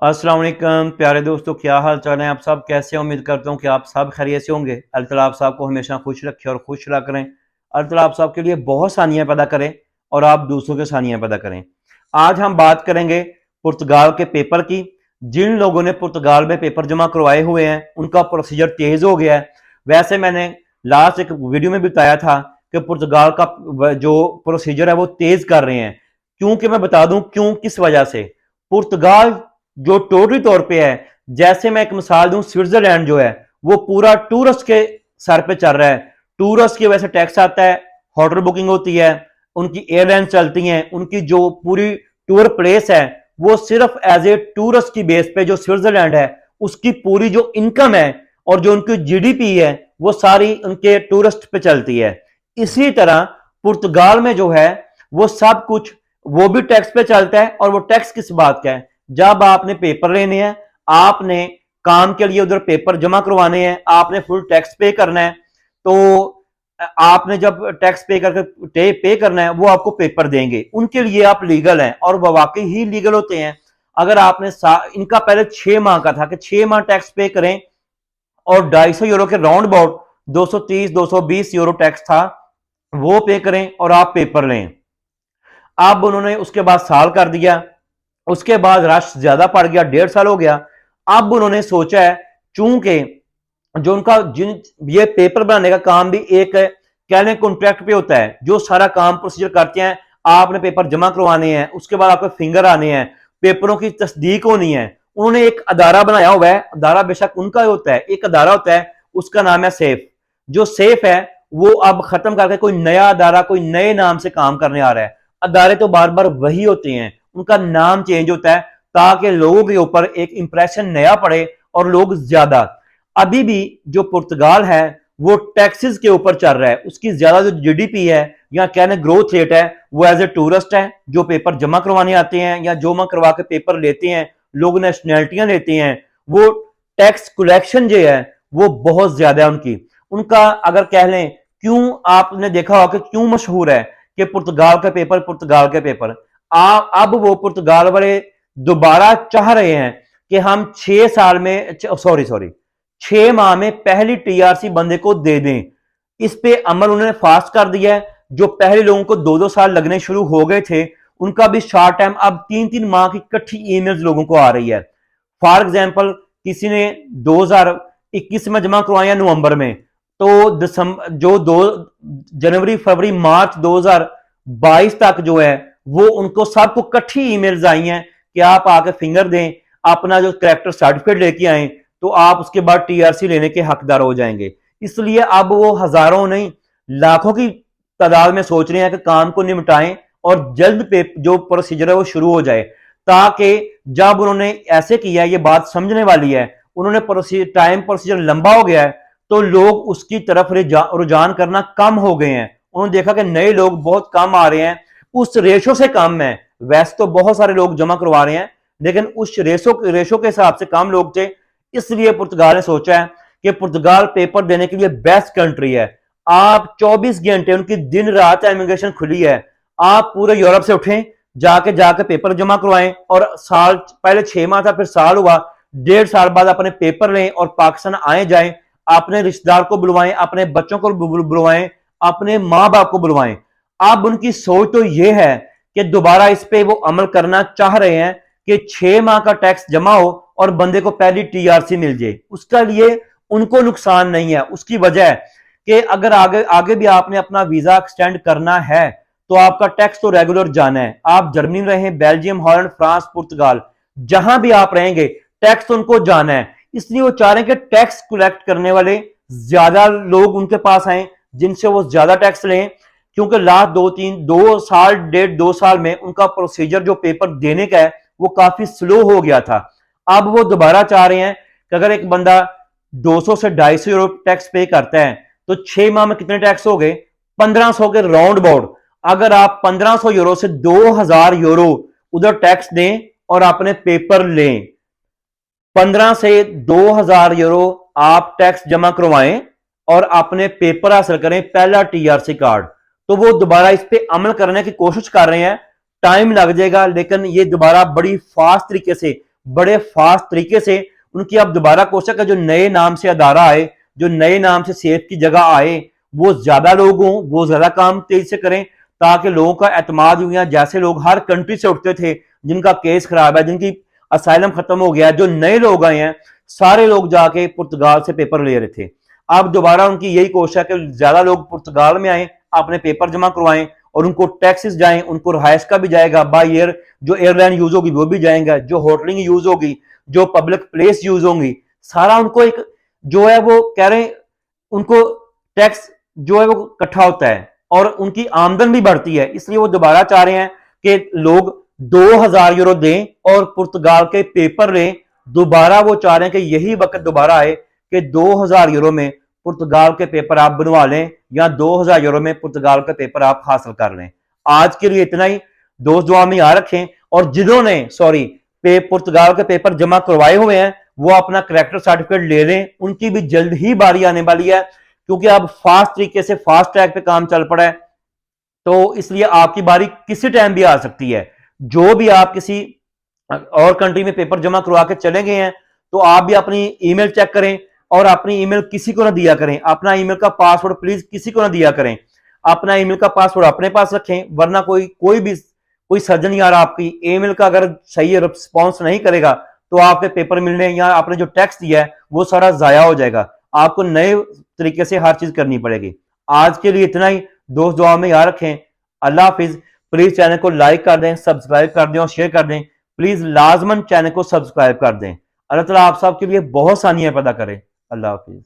अस्सलाम वालेकुम प्यारे दोस्तों, क्या हाल चाल है? आप सब कैसे हैं? उम्मीद करता हूँ कि आप सब खैरियत से होंगे। अल्लाह ताला आप सबको हमेशा खुश रखे और खुश रहा करें। अल्लाह ताला आप सबके लिए बहुत सानियाँ पैदा करें और आप दूसरों के सानियाँ पैदा करें। आज हम बात करेंगे पुर्तगाल के पेपर की। जिन लोगों ने पुर्तगाल में पेपर जमा करवाए हुए हैं उनका प्रोसीजर तेज हो गया है। वैसे मैंने लास्ट एक वीडियो में बताया था कि पुर्तगाल का जो प्रोसीजर है वो तेज कर रहे हैं। क्योंकि मैं बता दूं क्यों, किस वजह से। पुर्तगाल जो टोटली तौर पे है, जैसे मैं एक मिसाल दूं, स्विट्जरलैंड जो है वो पूरा टूरिस्ट के सर पे चल रहा है। टूरिस्ट की वजह से टैक्स आता है, होटल बुकिंग होती है, उनकी एयरलाइन चलती हैं, उनकी जो पूरी टूर प्लेस है वो सिर्फ एज ए टूरिस्ट की बेस पे जो स्विट्जरलैंड है उसकी पूरी जो इनकम है और जो उनकी जीडीपी है वो सारी उनके टूरिस्ट पे चलती है। इसी तरह पुर्तगाल में जो है वो सब कुछ वो भी टैक्स पे चलता है। और वो टैक्स किस बात का है? जब आपने पेपर लेने हैं, आपने काम के लिए उधर पेपर जमा करवाने हैं, आपने फुल टैक्स पे करना है। तो आपने जब टैक्स पे करके पे करना है वो आपको पेपर देंगे, उनके लिए आप लीगल हैं और वो वाकई ही लीगल होते हैं। अगर आपने इनका पहले 6 माह का था कि 6 माह टैक्स पे करें और 250 यूरो के राउंड अबाउट 230-220 यूरो टैक्स था, वो पे करें और आप पेपर लें। अब उन्होंने उसके बाद साल कर दिया, उसके बाद रश ज्यादा पड़ गया, 1.5 साल हो गया। अब उन्होंने सोचा है, चूंकि जो उनका जिन ये पेपर बनाने का काम भी एक कहने कॉन्ट्रैक्ट पे होता है, जो सारा काम प्रोसीजर करते हैं, आपने पेपर जमा करवाने हैं, उसके बाद आपके फिंगर आने हैं, पेपरों की तस्दीक होनी है। उन्होंने एक अदारा बनाया हुआ है, अदारा बेशक उनका होता है, एक अदारा होता है, उसका नाम है सेफ। जो सेफ है वो अब खत्म करके कोई नया अदारा कोई नए नाम से काम करने आ रहा है। अदारे तो बार बार वही होते हैं, उनका नाम चेंज होता है ताकि लोगों के ऊपर एक इंप्रेशन नया पड़े और लोग ज्यादा। अभी भी जो पुर्तगाल है वो टैक्सेस के ऊपर चल रहा है, उसकी ज्यादा जो जीडीपी है या कहने ग्रोथ रेट है वो एज ए टूरिस्ट है, जो पेपर जमा करवाने आते हैं या जमा करवा के पेपर लेते हैं, लोग नेशनैलिटियां लेते हैं, वो टैक्स कलेक्शन जो है वो बहुत ज्यादा है उनकी। उनका अगर कह लें, क्यों आपने देखा होगा कि क्यों मशहूर है कि पुर्तगाल का पेपर, पुर्तगाल के पेपर। अब वो पुर्तगाल वाले दोबारा चाह रहे हैं कि हम 6 साल में सॉरी 6 माह में पहली टीआरसी बंदे को दे दें। इस पे अमल उन्होंने फास्ट कर दिया है। जो पहले लोगों को 2-2 साल लगने शुरू हो गए थे उनका भी शॉर्ट टाइम अब 3-3 माह की इकट्ठी ईमेल्स लोगों को आ रही है। फॉर एग्जाम्पल, किसी ने 2021 में जमा करवाया नवंबर में, तो दिसंबर जो 2 जनवरी फरवरी मार्च 2022 तक जो है वो उनको सबको इकट्ठी ईमेल्स आई हैं कि आप आके फिंगर दें, अपना जो करेक्टर सर्टिफिकेट लेके आए, तो आप उसके बाद टीआरसी लेने के हकदार हो जाएंगे। इसलिए अब वो हजारों नहीं लाखों की तादाद में सोच रहे हैं कि काम को निपटाएं और जल्द पे जो प्रोसीजर है वो शुरू हो जाए, ताकि जब उन्होंने ऐसे किया, ये बात समझने वाली है, उन्होंने टाइम प्रोसीजर लंबा हो गया है तो लोग उसकी तरफ रुझान करना कम हो गए हैं। उन्होंने देखा कि नए लोग बहुत कम आ रहे हैं, उस रेशो से कम है। वैसे तो बहुत सारे लोग जमा करवा रहे हैं लेकिन उस रेशो के हिसाब से कम लोग थे। इसलिए पुर्तगाल ने सोचा है कि पुर्तगाल पेपर देने के लिए बेस्ट कंट्री है। आप 24 घंटे उनकी दिन रात इमिग्रेशन खुली है, आप पूरे यूरोप से उठें, जाके जाके पेपर जमा करवाएं और साल पहले 6 माह था, फिर साल हुआ, 1.5 साल बाद अपने पेपर लें और पाकिस्तान आए जाएं, अपने रिश्तेदार को बुलवाएं, अपने बच्चों को बुलवाएं, अपने माँ बाप को बुलवाएं। अब उनकी सोच तो यह है कि दोबारा इस पे वो अमल करना चाह रहे हैं कि 6 माह का टैक्स जमा हो और बंदे को पहली टीआरसी मिल जाए। उसका लिए उनको नुकसान नहीं है। उसकी वजह है कि अगर आगे आगे भी आपने अपना वीजा एक्सटेंड करना है तो आपका टैक्स तो रेगुलर जाना है। आप जर्मनी में रहें, बेल्जियम, हॉलैंड, फ्रांस, पुर्तगाल, जहां भी आप रहेंगे टैक्स उनको जाना है। इसलिए वो चाह रहे हैं कि टैक्स कलेक्ट करने वाले ज्यादा लोग उनके पास आए जिनसे वो ज्यादा टैक्स लें, क्योंकि लास्ट 2 साल 1.5-2 साल में उनका प्रोसीजर जो पेपर देने का है वो काफी स्लो हो गया था। अब वो दोबारा चाह रहे हैं कि अगर एक बंदा 200 से 250 यूरो टैक्स पे करता है तो 6 माह में कितने टैक्स हो गए? 1500 के राउंड अबाउट। अगर आप 1500 यूरो से 2000 यूरो उधर टैक्स दें और अपने पेपर लें, 15 से 2000 यूरो आप टैक्स जमा करवाएं और अपने पेपर हासिल करें, पहला टीआरसी कार्ड, तो वो दोबारा इस पे अमल करने की कोशिश कर रहे हैं। टाइम लग जाएगा लेकिन ये दोबारा बड़ी फास्ट तरीके से बड़े फास्ट तरीके से उनकी अब दोबारा कोशिश है जो नए नाम से अदारा आए, जो नए नाम से सेफ की जगह आए, वो ज्यादा लोग हों, वो ज्यादा काम तेज से करें, ताकि लोगों का एतमाद हो गया। जैसे लोग हर कंट्री से उठते थे जिनका केस खराब है, जिनकी असाइलम खत्म हो गया, जो नए लोग आए हैं, सारे लोग जाके पुर्तगाल से पेपर ले रहे थे। अब दोबारा उनकी यही कोशिश है कि ज्यादा लोग पुर्तगाल में आए, अपने पेपर जमा करवाएं और उनको टैक्सेस जाएं, उनको रहायश का भी जाएगा, बाय एयर जो एयरलाइन यूज होगी वो भी जाएगा, जो होटलिंग यूज होगी, जो पब्लिक प्लेस यूज होंगी, सारा उनको एक जो है वो कह रहे हैं उनको टैक्स जो है वो इकट्ठा होता है और उनकी आमदन भी बढ़ती है। इसलिए वो दोबारा चाह रहे हैं कि लोग 2000 यूरो दें और पुर्तगाल के पेपर लें। दोबारा वो चाह रहे हैं कि यही वक्त दोबारा आए कि 2000 यूरो में पुर्तगाल के पेपर आप बनवा लें या 2000 यूरो में पुर्तगाल के पेपर आप हासिल कर लें। आज के लिए इतना ही। दोस्त दुआ में याद रखें और जिन्होंने पुर्तगाल के पेपर जमा करवाए हुए हैं वो अपना करैक्टर सर्टिफिकेट ले लें, उनकी भी जल्द ही बारी आने वाली है, क्योंकि अब फास्ट तरीके से फास्ट ट्रैक पे काम चल पड़ा है। तो इसलिए आपकी बारी किसी टाइम भी आ सकती है। जो भी आप किसी और कंट्री में पेपर जमा करवा के चले गए हैं तो आप भी अपनी ईमेल चेक करें और अपनी ईमेल किसी को ना दिया करें। अपना ईमेल का पासवर्ड प्लीज किसी को ना दिया करें। अपना ईमेल का पासवर्ड अपने पास रखें, वरना कोई सर्जन यार आपकी ईमेल का अगर सही रिस्पॉन्स नहीं करेगा तो आपके पेपर मिलने या आपने जो टेक्स्ट दिया है वो सारा जाया हो जाएगा। आपको नए तरीके से हर चीज करनी पड़ेगी। आज के लिए इतना ही। दोस्त दुआ में याद रखें। अल्लाह हाफिज। प्लीज चैनल को लाइक कर दें, सब्सक्राइब कर दें और शेयर कर दें। प्लीज लाजमन चैनल को सब्सक्राइब कर दें। अल्लाह ताला आप सबके लिए बहुत सानियां पैदा करे। अल्लाह हाफिज।